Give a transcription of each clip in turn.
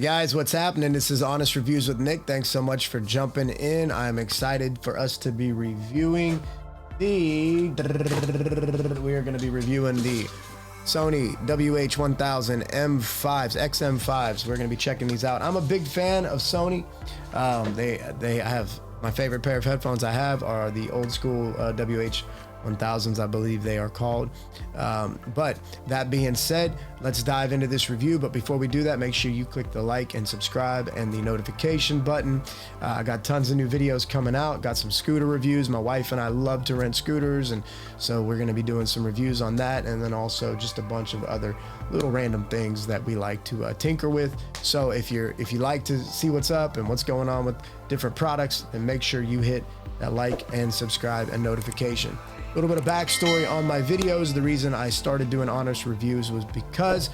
guys, what's happening? This is Honest Reviews with Nick. Thanks so much for jumping in. I'm excited for us to be reviewing the Sony WH1000M5s, XM5s. We're going to be checking these out. I'm a big fan of Sony. They have my favorite pair of headphones I have are the old school WH1000s, I believe they are called. But that being said, let's dive into this review. But before we do that, make sure you click the like and subscribe and the notification button. I got tons of new videos coming out, got some scooter reviews. My wife and I love to rent scooters, and so we're going to be doing some reviews on that, and then also just a bunch of other little random things that we like to tinker with. So if you like to see what's up and what's going on with different products, then make sure you hit that like and subscribe and notification. A little bit of backstory on my videos. The reason I started doing honest reviews was because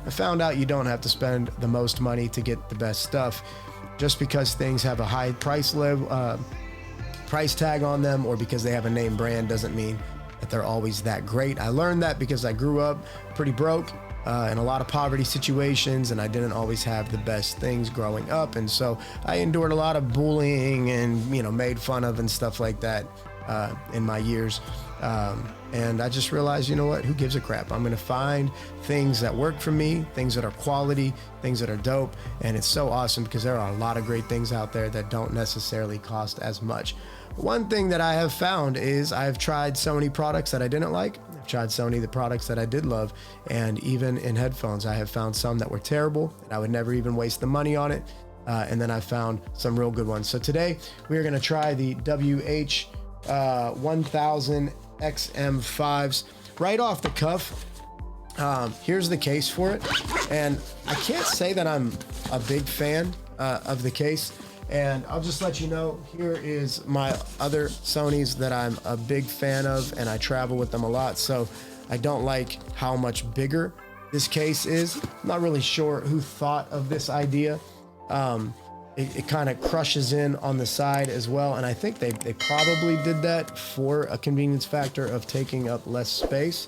I found out you don't have to spend the most money to get the best stuff. Just because things have a high price tag on them, or because they have a name brand, doesn't mean that they're always that great. I learned that because I grew up pretty broke in a lot of poverty situations, and I didn't always have the best things growing up, and so I endured a lot of bullying and made fun of and stuff like that in my years. And I just realized, you know what, who gives a crap? I'm going to find things that work for me, things that are quality, things that are dope. And it's so awesome because there are a lot of great things out there that don't necessarily cost as much. One thing that I have found is I've tried Sony products that I didn't like. I've tried Sony the products that I did love. And even in headphones, I have found some that were terrible and I would never even waste the money on it. And then I found some real good ones. So today we are going to try the WH1000 XM5s right off the cuff. Here's the case for it, and I can't say that I'm a big fan of the case, and I'll just let you know, here is my other Sonys that I'm a big fan of, and I travel with them a lot, so I don't like how much bigger this case is. I'm not really sure who thought of this idea. It kind of crushes in on the side as well, and I think they probably did that for a convenience factor of taking up less space,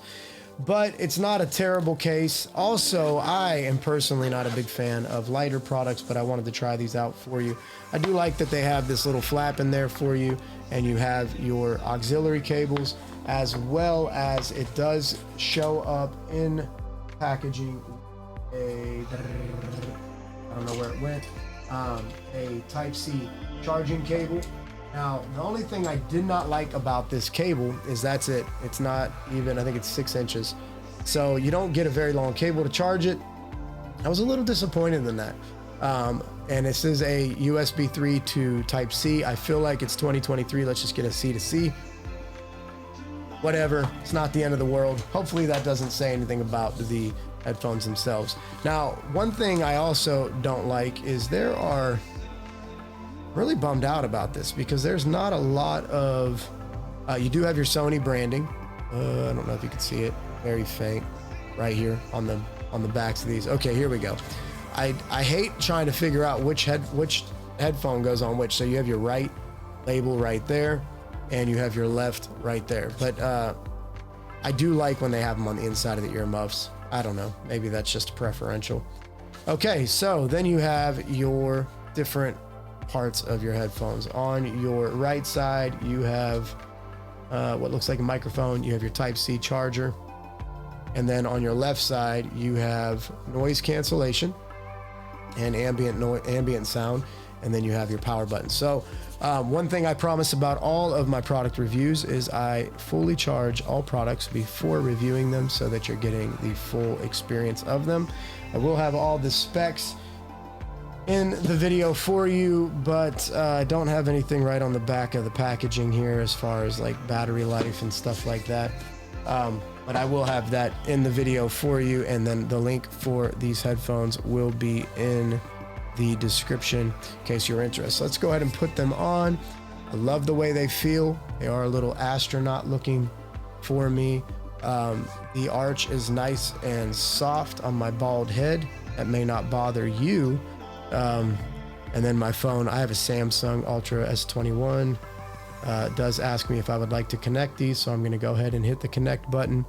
but it's not a terrible case. Also, I am personally not a big fan of lighter products, but I wanted to try these out for you. I do like that they have this little flap in there for you, and you have your auxiliary cables, as well as it does show up in packaging I don't know where it went. A Type-C charging cable. Now, the only thing I did not like about this cable is that's it. It's not even, I think it's 6 inches. So you don't get a very long cable to charge it. I was a little disappointed in that. And this is a USB 3 to Type-C. I feel like it's 2023. Let's just get a C to C. Whatever, it's not the end of the world. Hopefully that doesn't say anything about the headphones themselves. Now, one thing I also don't like is really bummed out about this because there's not a lot of, you do have your Sony branding. I don't know if you can see it, very faint right here on the backs of these. Okay, here we go. I hate trying to figure out which headphone goes on which. So you have your right label right there, and you have your left right there. But I do like when they have them on the inside of the earmuffs. I don't know, maybe that's just preferential. Okay, so then you have your different parts of your headphones. On your right side, you have what looks like a microphone. You have your Type-C charger. And then on your left side, you have noise cancellation and ambient sound. And then you have your power button. So one thing I promise about all of my product reviews is I fully charge all products before reviewing them so that you're getting the full experience of them. I will have all the specs in the video for you, but I don't have anything right on the back of the packaging here as far as like battery life and stuff like that. But I will have that in the video for you, and then the link for these headphones will be in the description in case you're interested. So let's go ahead and put them on. I love the way they feel. They are a little astronaut looking for me. The arch is nice and soft on my bald head. That may not bother you. And then my phone, I have a Samsung Ultra S21. It does ask me if I would like to connect these, so I'm going to go ahead and hit the connect button.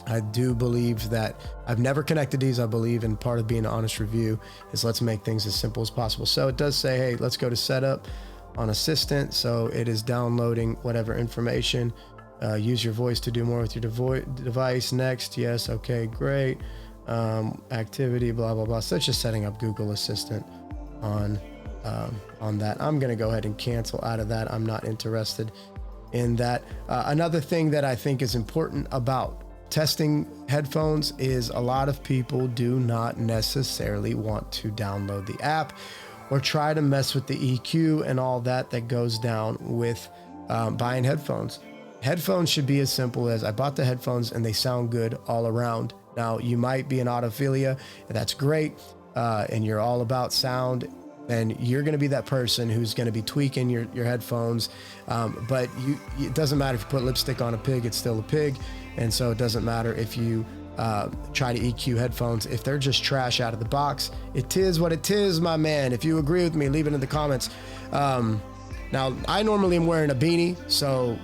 I do believe that I've never connected these. I believe in part of being an honest review is let's make things as simple as possible. So it does say, hey, let's go to setup on assistant. So it is downloading whatever information. Use your voice to do more with your device. Next. Yes. Okay, great. Activity, blah, blah, blah. So it's just setting up Google Assistant on that. I'm going to go ahead and cancel out of that. I'm not interested in that. Another thing that I think is important about testing headphones is a lot of people do not necessarily want to download the app or try to mess with the EQ and all that goes down with buying headphones. Headphones should be as simple as I bought the headphones and they sound good all around. Now, you might be an audiophilia, and that's great, and you're all about sound, and you're going to be that person who's going to be tweaking your headphones. But it doesn't matter if you put lipstick on a pig, it's still a pig. And so it doesn't matter if you try to EQ headphones. If they're just trash out of the box, it is what it is, my man. If you agree with me, leave it in the comments. Now, I normally am wearing a beanie, so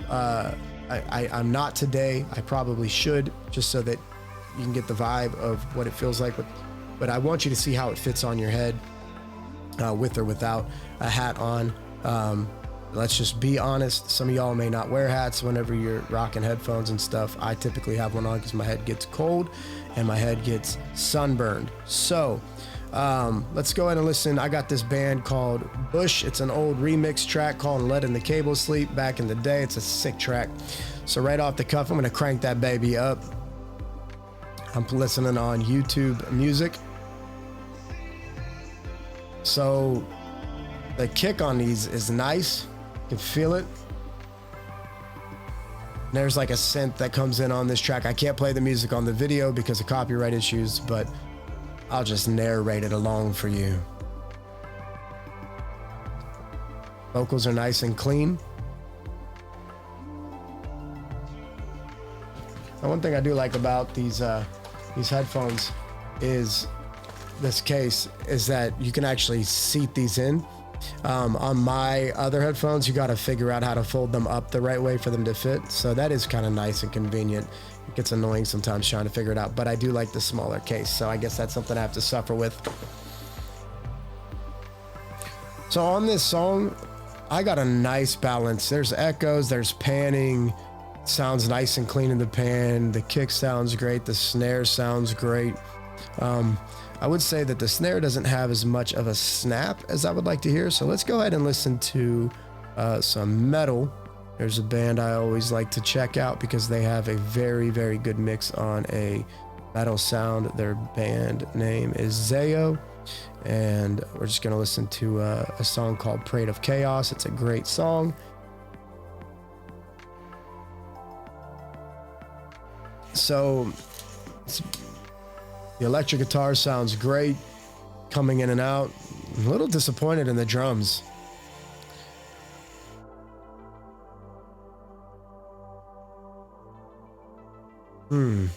I'm not today. I probably should, just so that you can get the vibe of what it feels like. But I want you to see how it fits on your head, with or without a hat on. Let's just be honest. Some of y'all may not wear hats whenever you're rocking headphones and stuff. I typically have one on because my head gets cold and my head gets sunburned. So let's go ahead and listen. I got this band called Bush. It's an old remix track called Letting the Cable Sleep back in the day. It's a sick track. So right off the cuff, I'm going to crank that baby up. I'm listening on YouTube Music. So the kick on these is nice. You can feel it. There's like a synth that comes in on this track. I can't play the music on the video because of copyright issues, but I'll just narrate it along for you. Vocals are nice and clean. And one thing I do like about these headphones is this case is that you can actually seat these in. On my other headphones, you got to figure out how to fold them up the right way for them to fit. So that is kind of nice and convenient. It gets annoying sometimes trying to figure it out, but I do like the smaller case. So I guess that's something I have to suffer with. So on this song, I got a nice balance. There's echoes, there's panning. Sounds nice and clean in the pan. The kick sounds great. The snare sounds great. I would say that the snare doesn't have as much of a snap as I would like to hear. So let's go ahead and listen to some metal. There's a band I always like to check out because they have a very, very good mix on a metal sound. Their band name is Zayo. And we're just going to listen to a song called Parade of Chaos. It's a great song. So the electric guitar sounds great, coming in and out. I'm a little disappointed in the drums. There's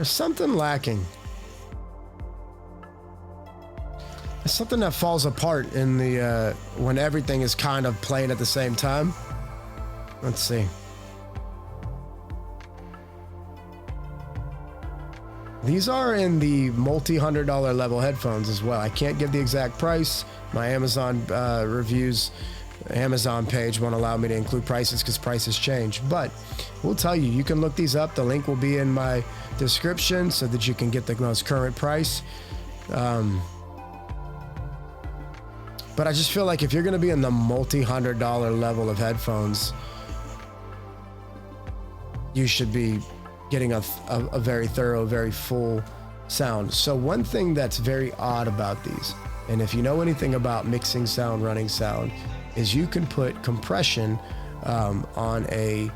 something lacking. There's something that falls apart in the when everything is kind of playing at the same time. Let's see. These are in the multi-$100 level headphones as well. I can't give the exact price. My Amazon reviews, Amazon page won't allow me to include prices because prices change. But we'll tell you, you can look these up. The link will be in my description so that you can get the most current price. But I just feel like if you're going to be in the multi-$100 level of headphones, you should be getting a very thorough, very full sound. So one thing that's very odd about these, and if you know anything about mixing sound, running sound, is you can put compression on a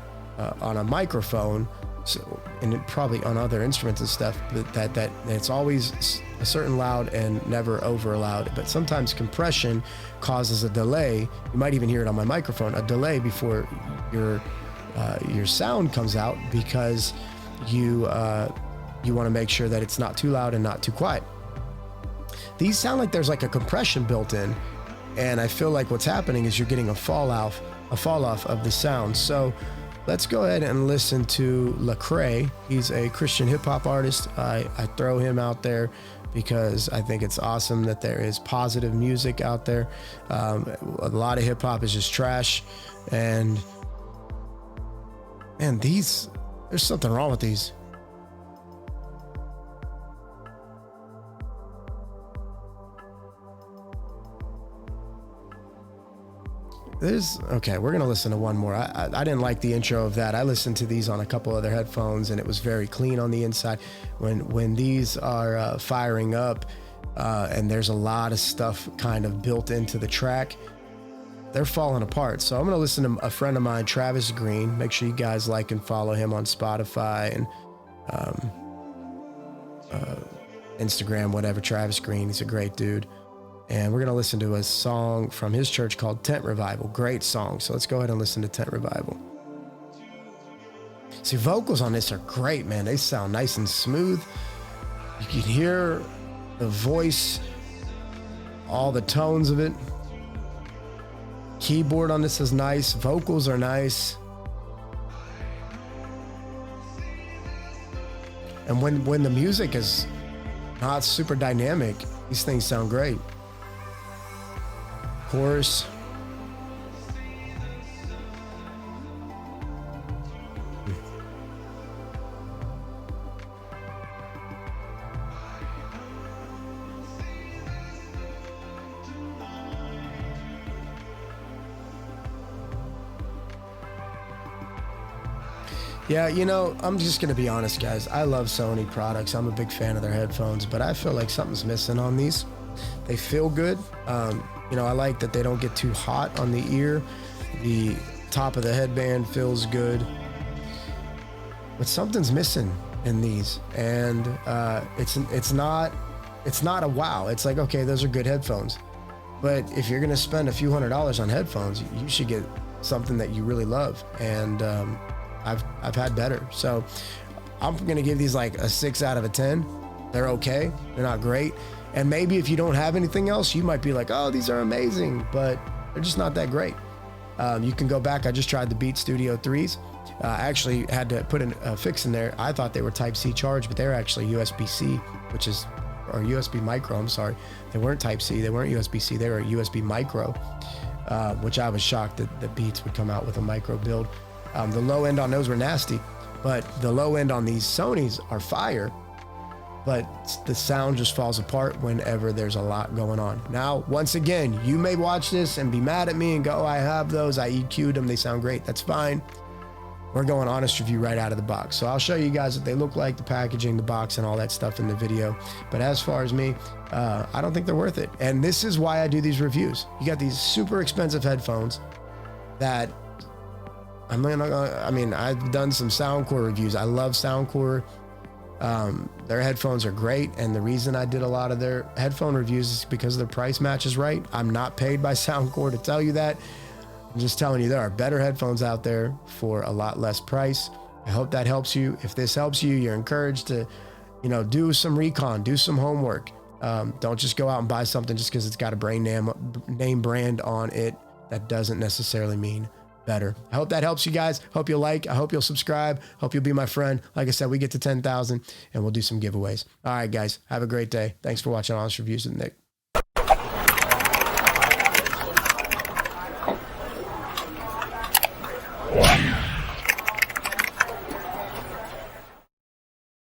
microphone, so, and it probably on other instruments and stuff, that it's always a certain loud and never over loud. But sometimes compression causes a delay. You might even hear it on my microphone, a delay before your sound comes out because you want to make sure that it's not too loud and not too quiet. These sound like there's like a compression built in, and I feel like what's happening is you're getting a fall off of the sound. So let's go ahead and listen to Lecrae. He's a Christian hip hop artist. I throw him out there because I think it's awesome that there is positive music out there. A lot of hip hop is just trash, and man, there's something wrong with these. Okay, we're gonna listen to one more. I didn't like the intro of that. I listened to these on a couple other headphones, and it was very clean on the inside. When these are firing up, and there's a lot of stuff kind of built into the track, they're falling apart. So I'm gonna listen to a friend of mine, Travis Green. Make sure you guys like and follow him on Spotify and Instagram, whatever. Travis Green, he's a great dude. And we're going to listen to a song from his church called Tent Revival. Great song. So let's go ahead and listen to Tent Revival. See, vocals on this are great, man. They sound nice and smooth. You can hear the voice, all the tones of it. Keyboard on this is nice. Vocals are nice. And when the music is not super dynamic, these things sound great. Chorus. Yeah, you know, I'm just going to be honest, guys. I love Sony products. I'm a big fan of their headphones, but I feel like something's missing on these. They feel good. You know, I like that they don't get too hot on the ear. The top of the headband feels good, but something's missing in these, and it's not a wow. It's like, okay, those are good headphones, but if you're gonna spend a few $100s on headphones, you should get something that you really love. And I've had better, so I'm gonna give these like a 6 out of a 10. They're okay. They're not great. And maybe if you don't have anything else, you might be like, oh, these are amazing, but they're just not that great. You can go back. I just tried the Beat Studio 3s. I actually had to put a fix in there. I thought they were Type-C charged, but they're actually USB-C, or USB micro, I'm sorry. They weren't Type-C, they weren't USB-C, they were USB micro, which I was shocked that the Beats would come out with a micro build. The low end on those were nasty, but the low end on these Sonys are fire. But the sound just falls apart whenever there's a lot going on. Now, once again, you may watch this and be mad at me and go, oh, I have those, I EQ'd them, they sound great. That's fine. We're going honest review right out of the box. So I'll show you guys what they look like, the packaging, the box, and all that stuff in the video. But as far as me, I don't think they're worth it. And this is why I do these reviews. You got these super expensive headphones that, I mean, I've done some Soundcore reviews. I love Soundcore. Their headphones are great, and the reason I did a lot of their headphone reviews is because their price match is right. I'm not paid by Soundcore to tell you that. I'm just telling you there are better headphones out there for a lot less price. I hope that helps you. If this helps you, you're encouraged to, you know, do some recon, do some homework. Don't just go out and buy something just because it's got a name brand on it. That doesn't necessarily mean better. I hope that helps you guys. Hope you'll like. I hope you'll subscribe. Hope you'll be my friend. Like I said, we get to 10,000 and we'll do some giveaways. All right, guys. Have a great day. Thanks for watching Honest Reviews with Nick.